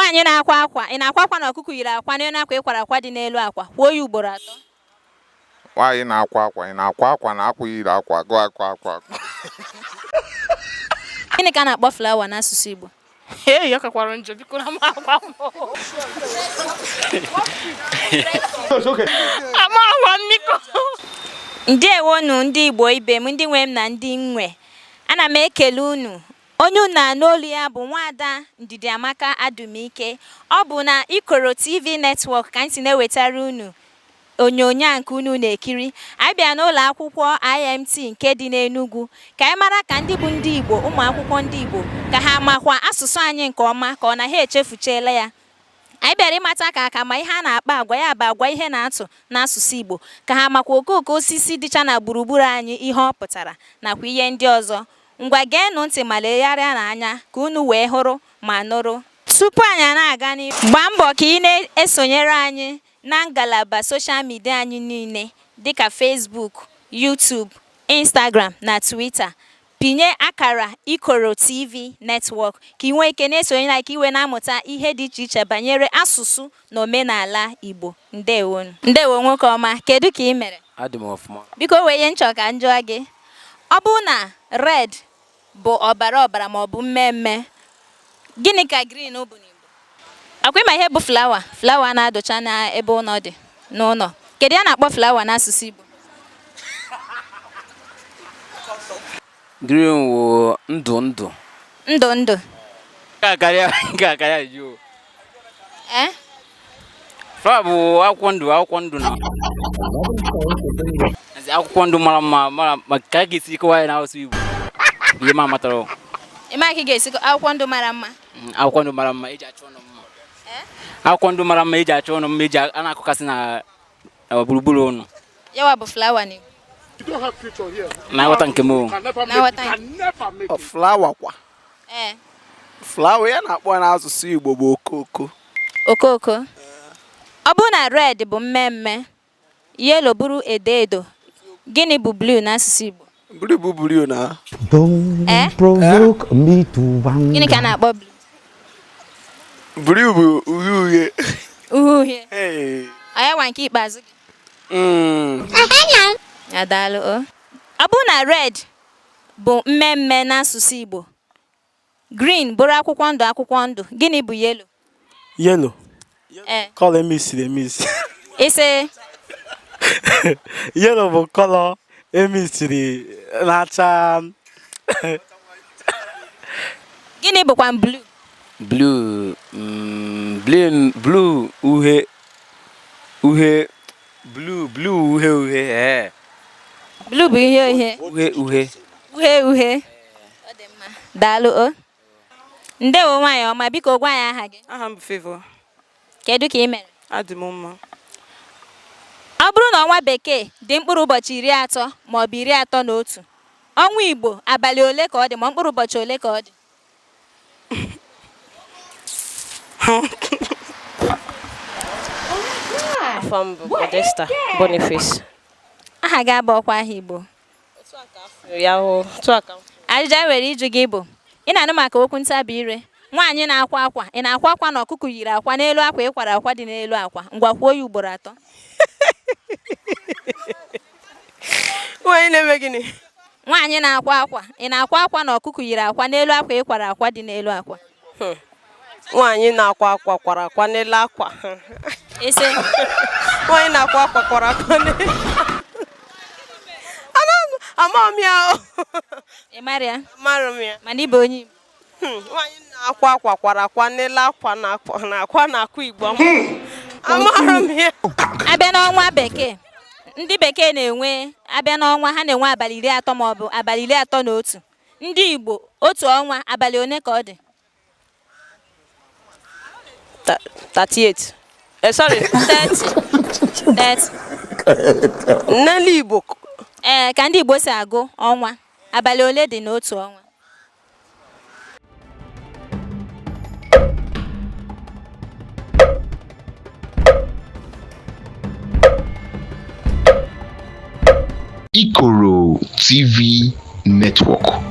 Nwaanyị na-akwa akwa, ị na-akwa akwa na ọkụkọ yiri akwa n'elu akwa ịkwara akwa dị n'elu akwa. Kwuo ya ugboro 3. Nwaanyị na-akwa akwa, ị na-akwa akwa na akwa yiri akwa, gụọ akwa. Gịnị ka a na-akpọ flawa n'asụsụ Igbo? Ya kakwara njọ biko na m akwa m. Ama akwa mmiko. Ndewonu ndị Igbo ibe m, ndị nwe m na ndị nwe. Ana m ekele unu. Onye unu na n'olu ya bụ Nwaada Ndidiamaka Adumike. Ọ bụ na IKOROTV network ka anyị si na-ewetara unu onyonyo a nke unu na-ekiri. Anyị bịa n'ụlọ akwụkwọ IMT nke dị n'Enugu ka anyị mara ka ndị bụ ndị Igbo, ụmụ akwụkwọ ndị Igbo, ka ha makwa asụsụ anyị nke ọma ka ọ na ha echefuchela ya. Anyị bịara ịmata ka aka ma ihe a na-akpa agwa ya bụ agwa ihe na-atụ n'asụsụ Igbo, ka ha makwa okooko osisi dịcha na gburugburu anyị ihe ọ pụtara nakwa ihe ndị ọzọ. Ngwa geenụ ntị ma legharịa n'anya ka unu wee hụrụ ma nụrụ. Tupu anyị na-aga n'ihu, gbaa mbọ ka ị na-esonyere anyị na ngalaba soshal midia anyị niile dịka Facebook, YouTube, Instagram na Twitter. Pinye akara IKOROTV network ka ị nwee ike na-esonye na ka iwe na-amụta ihe dị iche iche banyere asụsụ na omenala Igbo. Ndewo nwoke ọma, kedu ka ị mere? Adị m ọfụma. Biko wee ihe nchọ ka m jụọ gị. Ọ bụ na red bụ ọbara ọbara ma ọ bụ mmemme, gịnị ka green bụ n'Igbo? Akwa ma ihe bụ flawa? Flawa na-adụcha n'ebe ụlọ dị n'ụlọ. Kedu ya na-akpọ flawa n'asụsụ Igbo? Green wụ ndụ ndụ. Ndụ ndụ. Ga-akarịa jụụ. Flawa bụ akwụkwọ ndụ na akwụkwọ ndụ mara mma ka a ga-esi kọwaa ya n'asụsụ Igbo. Ihe ma matara. Ịma ka ị ga-esi akwụkwọ ndụ mara mma? Akwụkwọ ndụ mara mma eji achọ ọnụ mma. Akwụkwọ ndụ mara mma eji achọ ọnụ mma eji a na-akụkasị na gburugburu ọnụ. Yawa bụ flawa n'Igbo. Na-aghọta nke m. Flawa kwa. Flawa ya na-akpọ n'asụsụ Igbo bụ okooko. Okooko. Ọ bụ na red bụ mmemme, yellow bụrụ edo edo, gịnị bụ blue n'asụsụ Igbo? Blue bụ blue na. Don't provoke me to wonder. Gịnị ka a na-akpọ blue? Blue bụ uhie uhie. Uhie uhie. Anyị nwa nke ikpeazụ gị. Ya daalụ. Ọ bụ na red bụ mmemme n'asụsụ Igbo, green bụrụ akwụkwọ ndụ, gịnị bụ yellow? Yellow. Color emisiri. Ise. Yellow bụ color emisiri na-acha. Gịnị bụkwa blue? Blue uhie. Blue uhie. Blue bụ ihe uhie. Uhie. Ọ dị mma. Daalụ. Ndewo nwaanyị ọma, biko gwa anyị aha gị. Aha m bụ Favor. Kedu ka ị mere? Adị m mma. Ọ bụrụ na ọnwa bekee dị mkpụrụ ụbọchị 30 ma ọ bụ 31, ọnwa Igbo abalị ole ka ọ dị ma mkpụrụ ụbọchị ole ka ọ dị? Afọ m bụ Modesta Boniface. Aha gị abụ ọkwa aha Igbo? Ajụjụ nwere ịjụ gị bụ, ị na-anụ maka okwu ntabi ire? Nwaanyị na-akwa akwa, ị na-akwa akwa na ọkụkọ yiri akwa n'elu akwa ịkwara akwa dị n'elu akwa. Ngwa kwuo ya ugboro 3. Nwaanyị na-eme gịnị? Nwaanyị na-akwa akwa, ị na-akwa akwa na ọkụkọ yiri akwa n'elu akwa ịkwara akwa dị n'elu akwa. Nwaanyị na-akwa akwa kwara akwa n'elu akwa. Ise. Nwaanyị na-akwa akwa kwara akwa n'elu. Ama m ya. Ị mara ya? Mara m ya. Mana ị bụ onye Igbo. Nwaanyị na-akwa akwa kwara akwa n'elu akwa na akwa na-akwa Igbo. Amara m ya. Abịa n'ọnwa bekee, ndị bekee na-enwe, abịa n'ọnwa ha na-enwe abalị 30 ma ọ bụ abalị 31. Ndị Igbo otu ọnwa abalị one ka ọ dị? 38. Sorry. 30. N'elu Igbo. Ka ndị Igbo si agụ ọnwa, abalị ole dị n'otu ọnwa? IKOROTV network.